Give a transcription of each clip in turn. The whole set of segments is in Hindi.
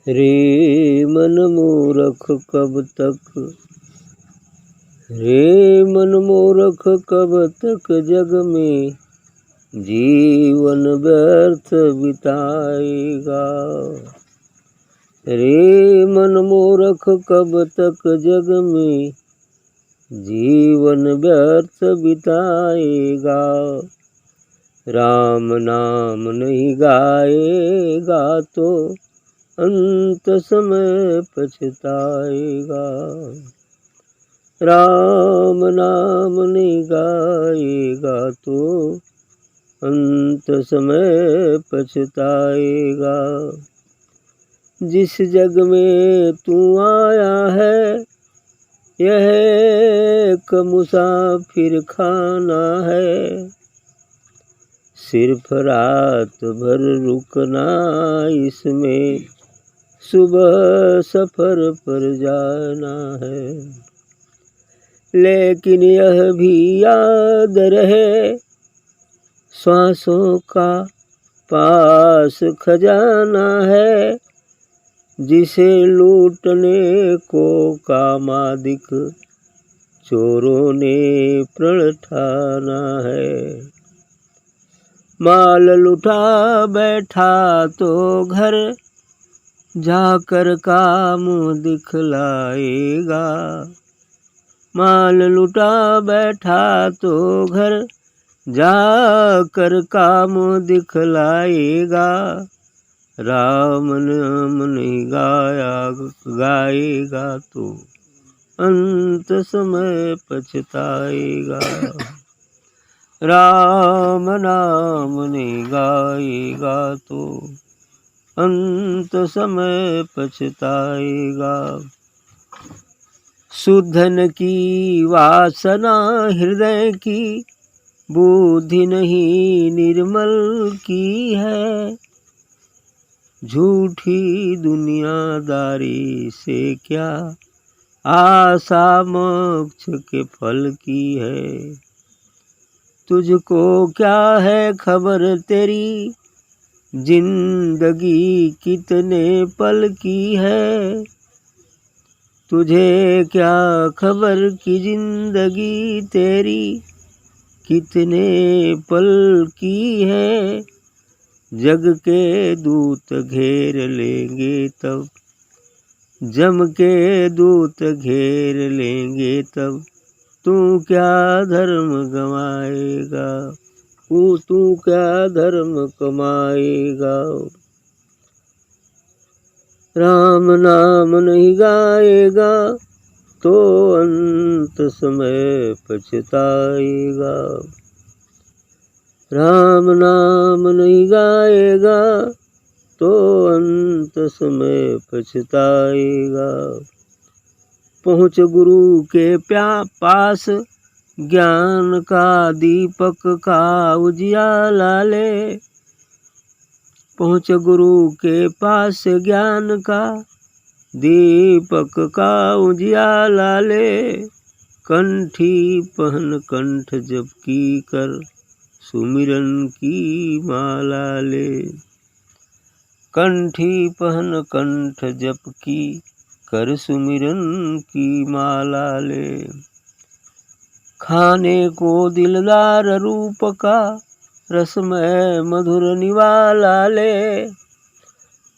रे मन मूरख कब तक, रे मन मूरख कब तक जग में जीवन व्यर्थ बिताएगा। रे मन मूरख कब तक जग में जीवन व्यर्थ बिताएगा। राम नाम नहीं गाएगा तो अंत समय पछताएगा। राम नाम नहीं गाएगा तो अंत समय पछताएगा। जिस जग में तू आया है यह एक मुसाफिर खाना है। सिर्फ रात भर रुकना इसमें, सुबह सफर पर जाना है। लेकिन यह भी याद रहे श्वासों का पास खजाना है। जिसे लूटने को कामादिक चोरों ने प्रण ठाना है। माल लुटा बैठा तो घर जाकर काम दिखलाएगा। माल लुटा बैठा तो घर जाकर काम दिखलाएगा। राम नाम नहीं गाएगा तो अंत समय पछताएगा। राम नाम नहीं गाएगा तो अंत समय पछताएगा। सुधन की वासना हृदय की बुद्धि नहीं निर्मल की है। झूठी दुनियादारी से क्या आशा मोक्ष के फल की है। तुझको क्या है खबर तेरी जिंदगी कितने पल की है। तुझे क्या खबर कि जिंदगी तेरी कितने पल की है। जग के दूत घेर लेंगे तब, जम के दूत घेर लेंगे तब तू क्या धर्म गवाएगा। तू क्या धर्म कमाएगा। राम नाम नहीं गाएगा तो अंत समय पछताएगा। राम नाम नहीं गाएगा तो अंत समय पछताएगा। पहुँच गुरु के पास ज्ञान का दीपक का उजियाला ले। पहुँच गुरु के पास ज्ञान का दीपक का उजियाला ले। कंठी पहन कंठ जप की कर सुमिरन की माला ले। कंठी पहन कंठ जप की कर सुमिरन की माला ले। खाने को दिलदार रूप का रसमय मधुर निवाला ले।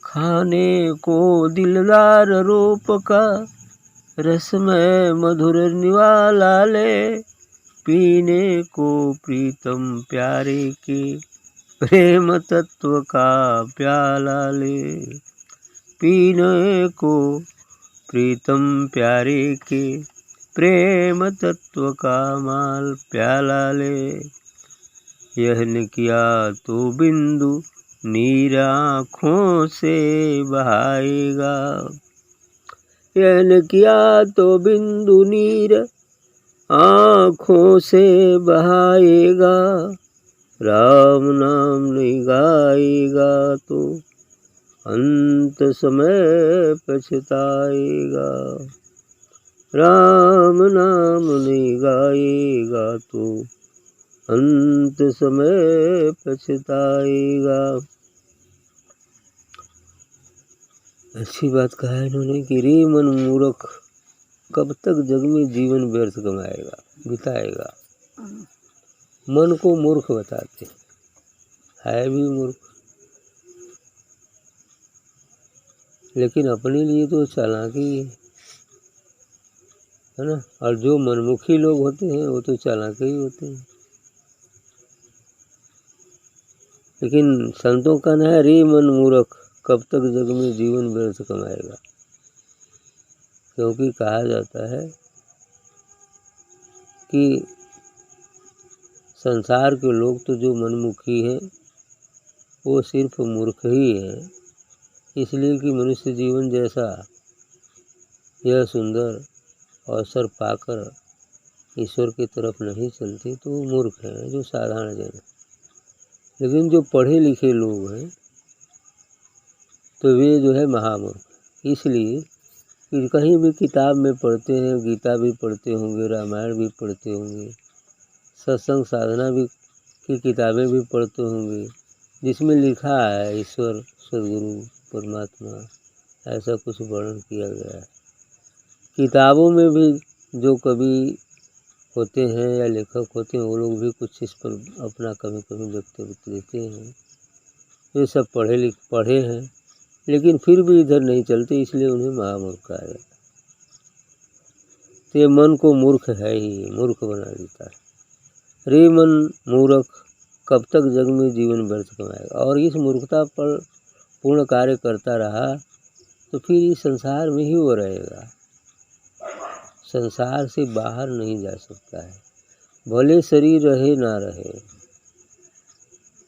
खाने को दिलदार रूप का रसमय मधुर निवाला ले। पीने को प्रीतम प्यारे के प्रेम तत्व का प्याला ले। पीने को प्रीतम प्यारे के प्रेम तत्व का माल प्याला ले। यह न किया तो बिंदु नीर आँखों से बहाएगा। यह न किया तो बिंदु नीर आँखों से बहाएगा। राम नाम नहीं गाएगा तो अंत समय पछताएगा। राम नाम नहीं गाएगा तो अंत समय पछताएगा। अच्छी बात कहा है इन्होंने कि रे मन मूर्ख कब तक जग में जीवन व्यर्थ कमाएगा बिताएगा। मन को मूर्ख बताते है भी मूर्ख, लेकिन अपने लिए तो चालाकी है ना। और जो मनमुखी लोग होते हैं वो तो चालाक ही होते हैं। लेकिन संतों का कहना है रे मन मूर्ख कब तक जग में जीवन व्यर्थ कमाएगा, क्योंकि कहा जाता है कि संसार के लोग तो जो मनमुखी हैं वो सिर्फ मूर्ख ही हैं, इसलिए कि मनुष्य जीवन जैसा यह सुंदर अवसर पाकर ईश्वर की तरफ नहीं चलते तो वो मूर्ख हैं, जो साधारण जन। लेकिन जो पढ़े लिखे लोग हैं तो वे जो है महामूर्ख, इसलिए कि कहीं भी किताब में पढ़ते हैं, गीता भी पढ़ते होंगे, रामायण भी पढ़ते होंगे, सत्संग साधना भी की किताबें भी पढ़ते होंगे, जिसमें लिखा है ईश्वर सदगुरु परमात्मा ऐसा कुछ वर्णन किया गया है। किताबों में भी जो कवि होते हैं या लेखक होते हैं वो लोग भी कुछ इस पर अपना कभी कभी वक्तव्य देते हैं। ये सब पढ़े हैं लेकिन फिर भी इधर नहीं चलते, इसलिए उन्हें महामूर्ख कहा जाता है। तो ये मन को मूर्ख है ही, मूर्ख बना देता है। रे मन मूर्ख कब तक जग में जीवन व्यर्थ कमाएगा। और इस मूर्खता पर पूर्ण कार्य करता रहा तो फिर इस संसार में ही वो रहेगा, संसार से बाहर नहीं जा सकता है। भले शरीर रहे ना रहे,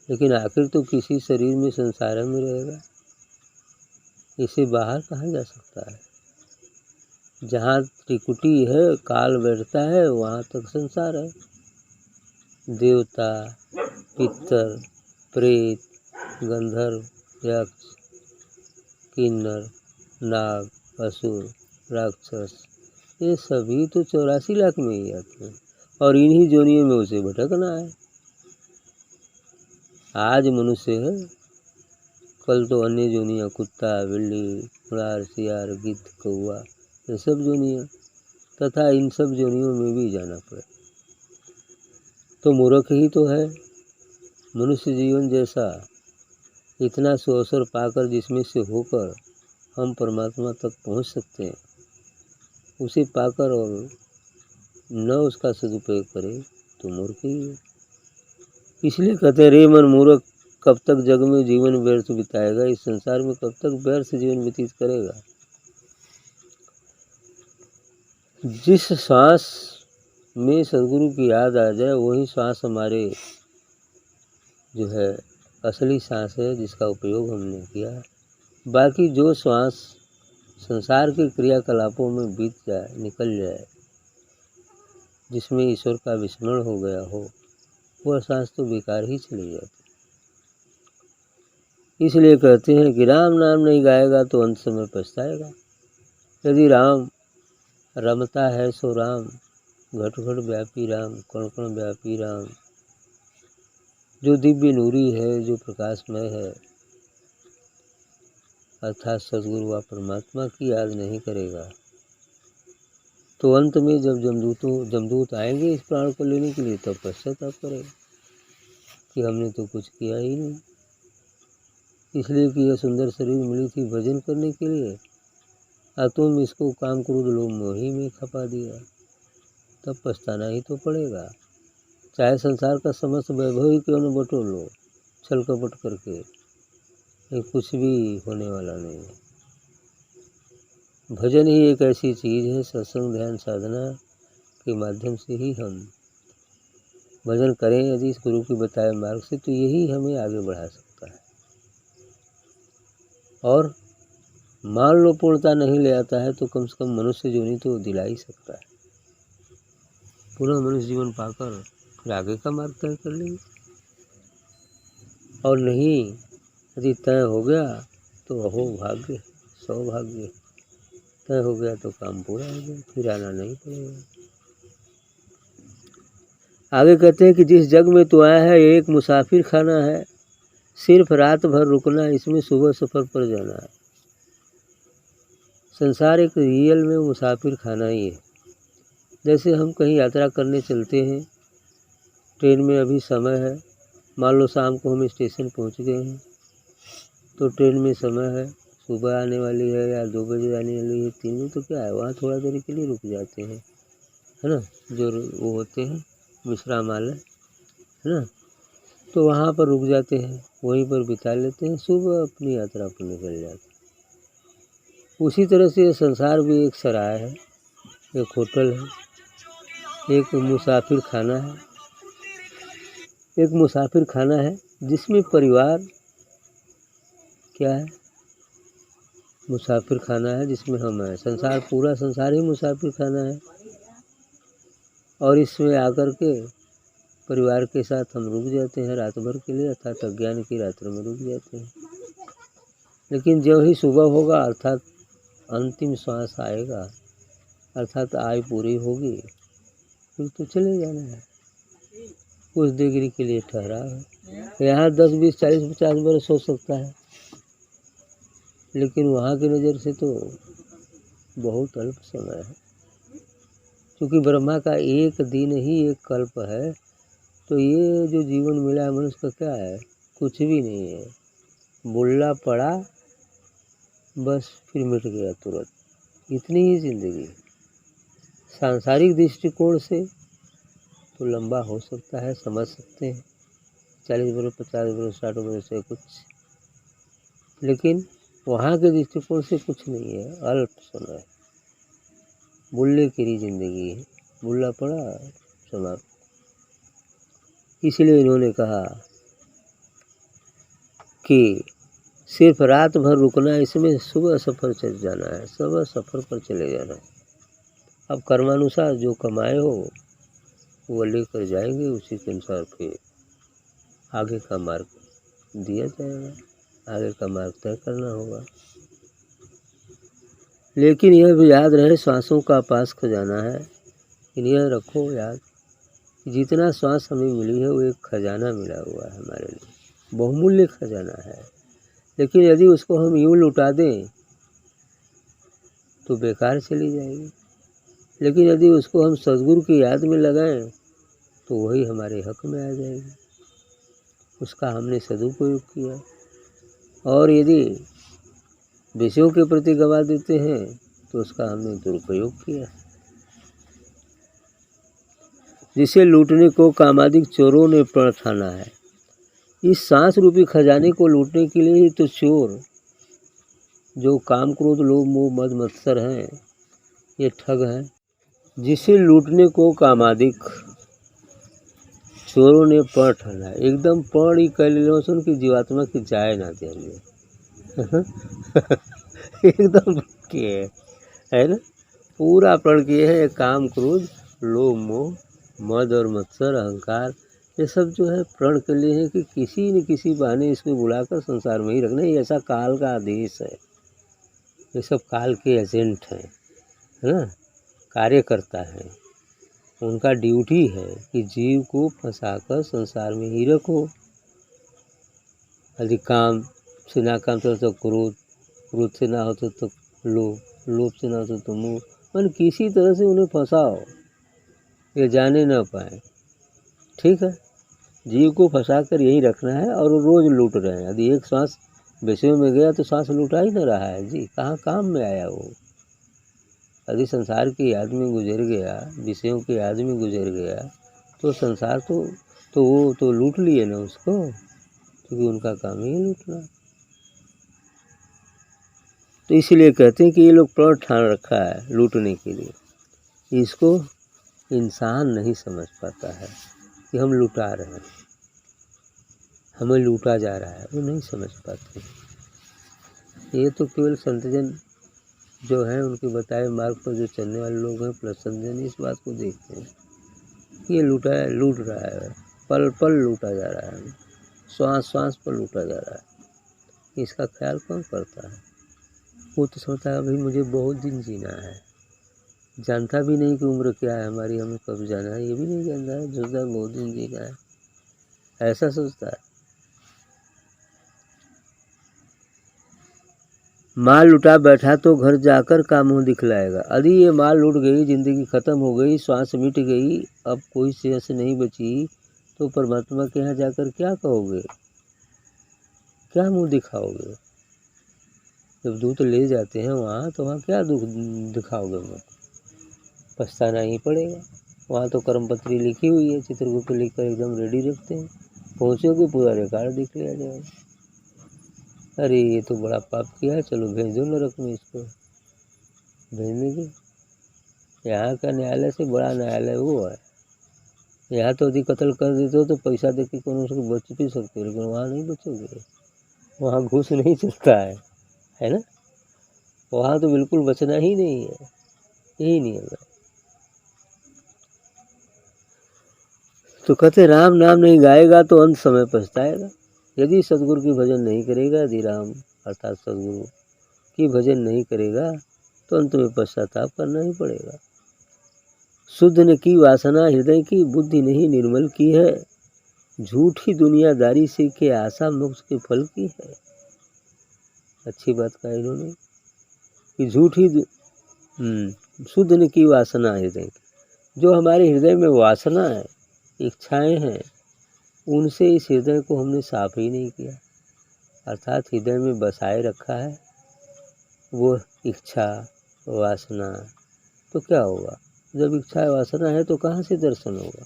लेकिन आखिर तो किसी शरीर में संसार में रहेगा, इसे बाहर कहाँ जा सकता है। जहाँ त्रिकुटी है, काल बैठता है, वहाँ तक संसार है। देवता, पितर, प्रेत, गंधर्व, यक्ष, किन्नर, नाग, असुर, राक्षस, ये सभी तो 84 लाख में ही आते हैं और इन्हीं जोनियों में उसे भटकना है। आज मनुष्य है, कल तो अन्य जोनियाँ, कुत्ता, बिल्ली, मुरार, सियार, गिद्ध, कौआ, ये सब जोनियाँ, तथा इन सब जोनियों में भी जाना पड़े। तो मूर्ख ही तो है। मनुष्य जीवन जैसा इतना सुअवसर पाकर जिसमें से होकर हम परमात्मा तक पहुँच सकते हैं, उसे पाकर और न उसका सदुपयोग करे तो मूर्ख ही है। इसलिए कहते हैं रे मन मूर्ख कब तक जग में जीवन व्यर्थ बिताएगा, इस संसार में कब तक व्यर्थ जीवन व्यतीत करेगा। जिस श्वास में सदगुरु की याद आ जाए वही श्वास हमारे जो है असली सांस है, जिसका उपयोग हमने किया है। बाकी जो श्वास संसार के क्रियाकलापों में बीत जाए, निकल जाए, जिसमें ईश्वर का विस्मरण हो गया हो, वह सांस तो बेकार ही चली जाती। इसलिए कहते हैं कि राम नाम नहीं गाएगा तो अंत समय पछताएगा। यदि राम रमता है सो राम, घट घट व्यापी राम, कण कण व्यापी राम, जो दिव्य नूरी है, जो प्रकाशमय है, अर्थात सदगुरु व परमात्मा की याद नहीं करेगा तो अंत में जब जमदूत आएंगे इस प्राण को लेने के लिए, तब पश्चाताप करेगा कि हमने तो कुछ किया ही नहीं। इसलिए कि यह सुंदर शरीर मिली थी भजन करने के लिए, और तुम इसको काम क्रोध लोभ मोही में खपा दिया, तब पछताना ही तो पड़ेगा। चाहे संसार का समस्त वैभव ही क्यों न बटोर लो छल कपट करके, ये कुछ भी होने वाला नहीं है। भजन ही एक ऐसी चीज़ है, सत्संग ध्यान साधना के माध्यम से ही हम भजन करें यदि इस गुरु के बताए मार्ग से, तो यही हमें आगे बढ़ा सकता है। और मान लो पूर्णता नहीं ले आता है तो कम से कम मनुष्य जीवन तो दिला ही सकता है। पुनः मनुष्य जीवन पाकर फिर आगे का मार्ग तय कर लेंगे। और नहीं यदि तय हो गया तो अहो भाग्य, सौभाग्य, तय हो गया तो काम पूरा हो गया, फिर आना नहीं पड़ेगा। आगे कहते हैं कि जिस जग में तो आया है एक मुसाफिर खाना है, सिर्फ रात भर रुकना, इसमें सुबह सफ़र पर जाना है। संसार एक रियल में मुसाफिर खाना ही है। जैसे हम कहीं यात्रा करने चलते हैं, ट्रेन में अभी समय है, मान लो शाम को हम स्टेशन पहुंच गए हैं, तो ट्रेन में समय है, सुबह आने वाली है या 2 बजे आने वाली है, 3 बजे, तो क्या है वहाँ थोड़ा देर के लिए रुक जाते हैं, है ना, जो वो होते हैं विश्रामालय, है ना, तो वहाँ पर रुक जाते हैं, वहीं पर बिता लेते हैं, सुबह अपनी यात्रा पर निकल जाते हैं। उसी तरह से संसार भी एक सराय है, एक होटल है, एक मुसाफिर खाना है, एक मुसाफिर खाना है जिसमें परिवार क्या है, मुसाफिर खाना है जिसमें हम हैं। संसार, पूरा संसार ही मुसाफिर खाना है, और इसमें आकर के परिवार के साथ हम रुक जाते हैं रात भर के लिए, अर्थात अज्ञान की रात्रि में रुक जाते हैं। लेकिन जो ही सुबह होगा, अर्थात अंतिम श्वास आएगा, अर्थात आयु पूरी होगी, फिर तो चले जाना है। कुछ देर के लिए ठहरा है, यहाँ 10, 20, 40, 50 बरस हो सकता है, लेकिन वहाँ की नज़र से तो बहुत अल्प समय है। क्योंकि ब्रह्मा का एक दिन ही एक कल्प है, तो ये जो जीवन मिला है मनुष्य का क्या है, कुछ भी नहीं है, बुल्ला पड़ा बस, फिर मिट गया तुरंत, इतनी ही जिंदगी। सांसारिक दृष्टिकोण से तो लंबा हो सकता है, समझ सकते हैं 40 बरस, 50 बरस, 60 बरस से कुछ, लेकिन वहाँ के दृष्टिकोण से कुछ नहीं है, अल्प समय, बुल्ले की जिंदगी है, बुल्ला पड़ा समाप्त। इसलिए इन्होंने कहा कि सिर्फ रात भर रुकना, इसमें सुबह सफ़र चल जाना है, सुबह सफ़र पर चले जाना है। अब कर्मानुसार जो कमाए हो वो लेकर जाएंगे, उसी के अनुसार फिर आगे का मार्ग दिया जाएगा, आगे का मार्ग तय करना होगा। लेकिन यह भी याद रहे, श्वासों का पास खजाना है। यह रखो याद, जितना श्वास हमें मिली है वो एक खजाना मिला हुआ है हमारे लिए, बहुमूल्य खजाना है। लेकिन यदि उसको हम यूँ लुटा दें तो बेकार चली जाएगी, लेकिन यदि उसको हम सद्गुरु की याद में लगाएं तो वही हमारे हक में आ जाएगी, उसका हमने सदुपयोग किया। और यदि विषयों के प्रति गवा देते हैं तो उसका हमने दुरुपयोग किया। जिसे लूटने को कामादिक चोरों ने प्रण ठाना है, इस सांस रूपी खजाने को लूटने के लिए ही तो चोर, जो काम, क्रोध, लोभ, मोह, मद, मत्सर हैं, ये ठग हैं। जिसे लूटने को कामादिक चोरों ने प्रण ठाना है, एकदम प्रण ही कह लो सुन की जीवात्मा की जाए ना दे एकदम के है ना, पूरा प्रण किए हैं, काम, क्रोध, लोभ, मोह, मद और मत्सर, अहंकार, ये सब जो है प्रण के लिए है कि किसी न किसी बहाने इसको बुलाकर संसार में ही रखना। ये ऐसा काल का आदेश है, ये सब काल के एजेंट हैं, है ना, कार्यकर्ता हैं। उनका ड्यूटी है कि जीव को फंसाकर संसार में ही रखो। यदि काम से ना काम चलो तो क्रोध, क्रोध से ना हो तो लोभ, लोभ से ना हो तो मोह, मन किसी तरह से उन्हें फंसाओ, ये जाने ना पाए। ठीक है, जीव को फंसा कर यही रखना है, और रोज लूट रहे हैं। यदि एक सांस विषयों में गया तो सांस लूटा ही ना रहा है जी, कहाँ काम में आया वो। यदि संसार की याद में गुजर गया, विषयों की याद में गुजर गया, तो संसार तो वो तो लूट लिए ना उसको, क्योंकि उनका काम ही लूटना। तो इसलिए कहते हैं कि ये लोग प्रण ठान रखा है लूटने के लिए। इसको इंसान नहीं समझ पाता है कि हम लुटा रहे हैं, हमें लूटा जा रहा है, वो नहीं समझ पाते। ये तो केवल संतजन जो है, उनके बताए मार्ग पर जो चलने वाले लोग हैं, प्लस संतजन इस बात को देखते हैं कि ये लूट रहा है, पल पल लूटा जा रहा है, श्वास श्वास पर लूटा जा रहा है। इसका ख्याल कौन करता है? वो तो समझता है भाई मुझे बहुत दिन जीना है, जानता भी नहीं कि उम्र क्या है हमारी, हमें कब जाना है, ये भी नहीं जानता है, सोचता है बहुत दिन जीना है, ऐसा सोचता है। माल लुटा बैठा तो घर जाकर का मुँह दिखलाएगा। यदि ये माल लुट गई, जिंदगी खत्म हो गई, श्वास मिट गई, अब कोई शेष नहीं बची, तो परमात्मा के यहाँ जाकर क्या कहोगे, क्या मुँह दिखाओगे? जब दूत ले जाते हैं वहाँ, तो वहाँ क्या दुख दिखाओगे? मुँह पछताना ही पड़ेगा। वहाँ तो कर्मपत्री लिखी हुई है, चित्रगुप्त लिखकर एकदम रेडी रखते हैं, पहुँचोगे पूरा रिकॉर्ड देख लिया जाएगा। अरे ये तो बड़ा पाप किया है, चलो भेज दो नरक में इसको। भेजने की यहाँ का न्यायालय से बड़ा न्यायालय वो है। यहाँ तो यदि कत्ल कर देते हो तो पैसा दे के कौन उसको बच भी सकते हो, लेकिन वहाँ नहीं बचोगे। वहाँ घूस नहीं चलता है ना। वहाँ तो बिल्कुल बचना ही नहीं है, यही नियम है। तो कहते राम नाम नहीं गाएगा तो अंत समय पछताएगा। यदि सदगुरु की भजन नहीं करेगा, यदि राम अर्थात सदगुरु की भजन नहीं करेगा, तो अंत में पश्चाताप करना ही पड़ेगा। शुद्ध ने की वासना हृदय की, बुद्धि नहीं निर्मल की है, झूठी दुनियादारी से के आशा मोक्ष के फल की है। अच्छी बात कहा इन्होंने कि शुद्ध ने की वासना हृदय की। जो हमारे हृदय में वासना है, इच्छाएं हैं, उनसे इस हृदय को हमने साफ ही नहीं किया, अर्थात हृदय में बसाए रखा है वो इच्छा वासना। तो क्या होगा? जब इच्छा वासना है तो कहाँ से दर्शन होगा?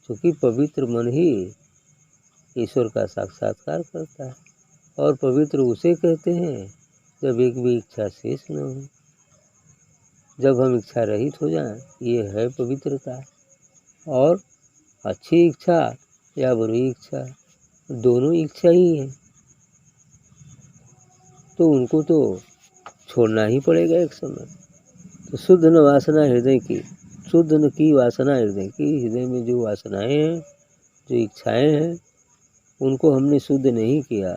क्योंकि पवित्र मन ही ईश्वर का साक्षात्कार करता है, और पवित्र उसे कहते हैं जब एक भी इच्छा शेष न हो, जब हम इच्छा रहित हो जाएं, ये है पवित्रता। और अच्छी इच्छा या बुरी इच्छा, दोनों इच्छा ही है, तो उनको तो छोड़ना ही पड़ेगा एक समय। तो शुद्ध न वासना हृदय की, शुद्ध न की वासना हृदय की। हृदय में जो वासनाएं हैं, जो इच्छाएं हैं, उनको हमने शुद्ध नहीं किया,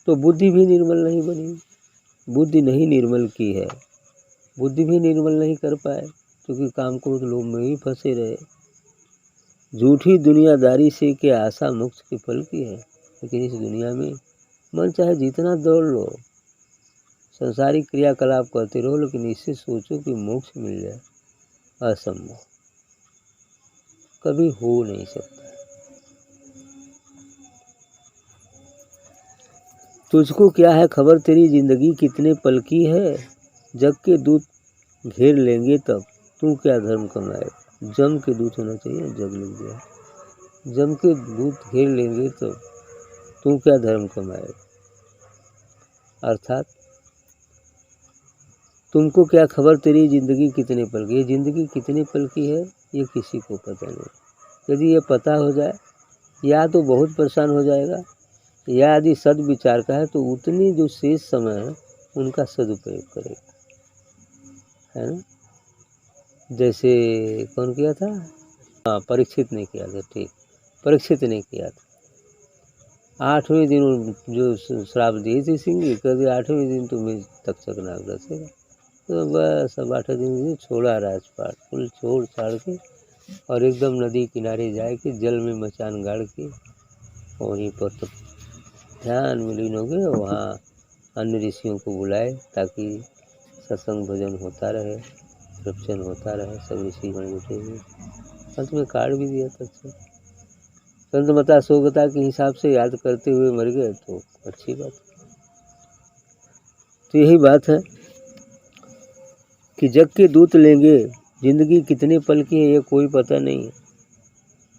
तो बुद्धि भी निर्मल नहीं बनी। बुद्धि नहीं निर्मल की है, बुद्धि भी निर्मल नहीं कर पाए, क्योंकि काम क्रोध लोभ में ही फंसे रहे। झूठी दुनियादारी से के आशा मोक्ष के फल की है। लेकिन इस दुनिया में मन चाहे जितना दौड़ लो, संसारिक क्रियाकलाप करते रहो, लेकिन इससे सोचो कि मोक्ष मिल जाए, असंभव, कभी हो नहीं सकता। तुझको क्या है खबर, तेरी जिंदगी कितने पल की है, जग के दूत घेर लेंगे तब तू क्या धर्म कमाएगा। जम के दूत होना चाहिए, जग लिख दिया। जम के दूत घेर लेंगे तब तू क्या धर्म कमाएगा। अर्थात तुमको क्या खबर, तेरी जिंदगी कितने पल की है। जिंदगी कितने पल की है ये किसी को पता नहीं। यदि ये पता हो जाए, या तो बहुत परेशान हो जाएगा, या यदि सद्विचार का है तो उतनी जो शेष समय है उनका सदुपयोग करेगा, है ना। जैसे कौन किया था? हाँ, परीक्षित ने किया था। ठीक, परीक्षित ने किया था। 8वें दिन जो श्राप दिए थे सिंह, कर दिया 8वें दिन तुम्हें तक्षक नाग रचेगा। तो बस अब 8वें दिन छोड़ा राजपाट, फुल छोड़ छाड़ के, और एकदम नदी किनारे जाए के जल में मचान गाड़ के वहीं पर तो ध्यान में लीन हो गए। वहाँ अन्य ऋषियों को बुलाए ताकि सत्संग भजन होता रहे, प्रवचन होता रहे, सब ऋषि गण जुटे हुए। अंत में काट भी दिया था। संत मता सोगता के हिसाब से याद करते हुए मर गए, तो अच्छी बात। तो यही बात है कि जग के दूत लेंगे, जिंदगी कितने पल की है ये कोई पता नहीं है,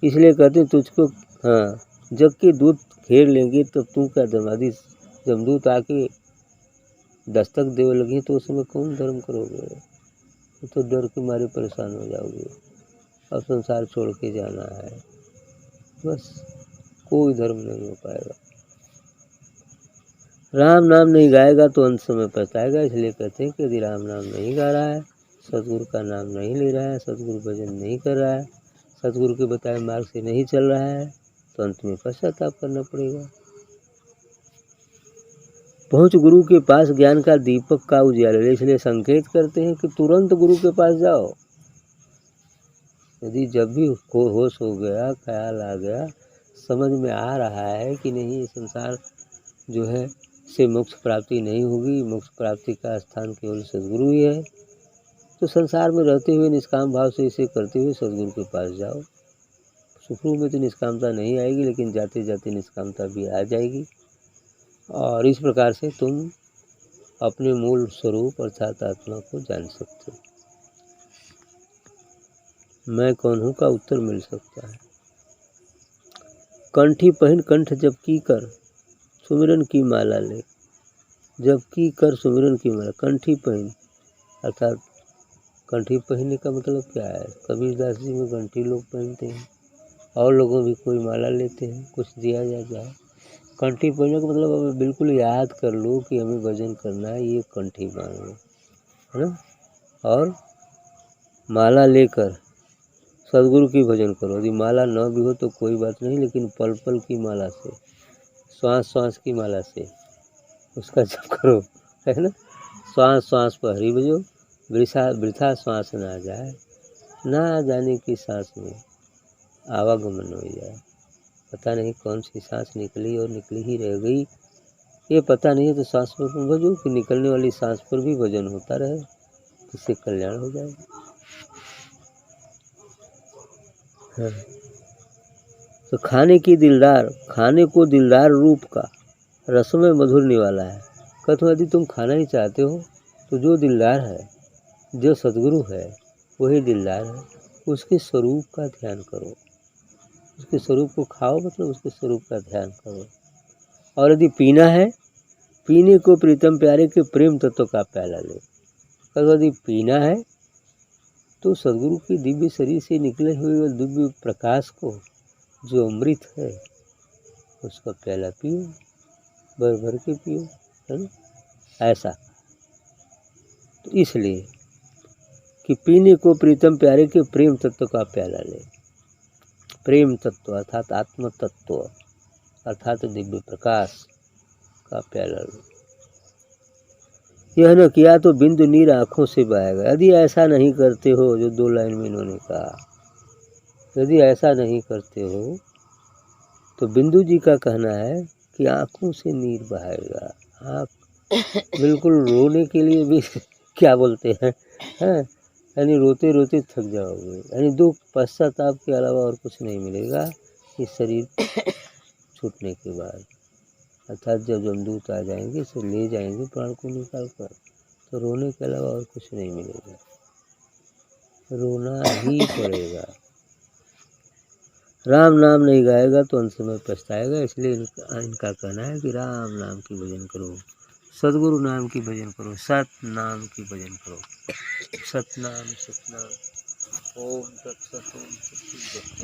इसलिए कहते तुझको, हाँ, जग के दूत घेर लेंगे तब तू क्या धर्मादि। जमदूत आके दस्तक देने लगे तो उसमें कौन धर्म करोगे, तो डर के मारे परेशान हो जाओगे। अब संसार छोड़ के जाना है, बस कोई धर्म नहीं हो पाएगा। राम नाम नहीं गाएगा तो अंत समय पछताएगा। इसलिए कहते हैं कि यदि राम नाम नहीं गा रहा है, सतगुरु का नाम नहीं ले रहा है, सतगुरु भजन नहीं कर रहा है, सतगुरु के बताए मार्ग से नहीं चल रहा है, तो अंत में पश्चाताप करना पड़ेगा। पहुँच गुरु के पास ज्ञान का दीपक का उजाले, इसलिए संकेत करते हैं कि तुरंत गुरु के पास जाओ। यदि जब भी होश हो गया, ख्याल आ गया, समझ में आ रहा है कि नहीं ये संसार जो है से मोक्ष प्राप्ति नहीं होगी। मोक्ष प्राप्ति का स्थान केवल सद्गुरु ही है। तो संसार में रहते हुए निष्काम भाव से इसे करते हुए सद्गुरु के पास जाओ। शुरू में तो निष्कामता नहीं आएगी, लेकिन जाते जाते निष्कामता भी आ जाएगी। और इस प्रकार से तुम अपने मूल स्वरूप अर्थात आत्मा को जान सकते हो। मैं कौन हूँ का उत्तर मिल सकता है। कंठी पहन कंठ जप की कर सुमिरन की माला ले। जप की कर सुमिरन की माला। कंठी पहन अर्थात कंठी पहनने का मतलब क्या है। कबीरदास जी में कंठी लोग पहनते हैं और लोगों भी कोई माला लेते हैं, कुछ दिया जाता है। कंठी पहनने का मतलब अब बिल्कुल याद कर लो कि हमें भजन करना है, ये कंठी बांध लो, है ना। और माला लेकर सद्गुरु की भजन करो। यदि माला न भी हो तो कोई बात नहीं, लेकिन पल पल की माला से, श्वास श्वास की माला से उसका जप करो, है ना। श्वास श्वास पर हरि भजो, वृथा श्वास ना जाए, ना जाने की सांस में आवागमन हो जाए। पता नहीं कौन सी सांस निकली और निकली ही रह गई, ये पता नहीं है। तो सांस पर भजो कि निकलने वाली सांस पर भी भजन होता रहे, इससे कल्याण हो जाएगा। हाँ। तो खाने को दिलदार रूप का रसमय मधुर निवाला है। कहते यदि तुम खाना ही चाहते हो तो जो दिलदार है, जो सद्गुरु है, वही दिलदार है। उसके स्वरूप का ध्यान करो, उसके स्वरूप को खाओ, मतलब उसके स्वरूप का ध्यान करो। और यदि पीना है, पीने को प्रीतम प्यारे के प्रेम तत्व का प्याला ले। अगर यदि पीना है तो सद्गुरु की दिव्य शरीर से निकले हुए दिव्य प्रकाश को, जो अमृत है, उसका प्याला पियो, भर भर के पियो, है ना। ऐसा तो इसलिए कि पीने को प्रीतम प्यारे के प्रेम तत्व का प्याला ले। प्रेम तत्व अर्थात आत्म तत्व अर्थात दिव्य प्रकाश का प्याला लो। यह न किया तो बिंदु नीर आंखों से बहेगा। यदि ऐसा नहीं करते हो, जो 2 लाइन में इन्होंने कहा, यदि ऐसा नहीं करते हो तो बिंदु जी का कहना है कि आंखों से नीर बहेगा। आँख बिल्कुल रोने के लिए भी क्या बोलते हैं, यानी रोते रोते थक जाओगे, यानी दुख पश्चाताप के अलावा और कुछ नहीं मिलेगा इस शरीर छूटने के बाद। अर्थात जब यमदूत आ जाएंगे, इसे ले जाएंगे प्राण को निकाल कर, तो रोने के अलावा और कुछ नहीं मिलेगा, रोना ही पड़ेगा। राम नाम नहीं गाएगा तो अंत में पछताएगा। इसलिए इनका कहना है कि राम नाम की भजन करो, सद्गुरु नाम की भजन करो, सत नाम की भजन करो। सतनाम सतनाम। ओम तत्सत। ओम तत्सत।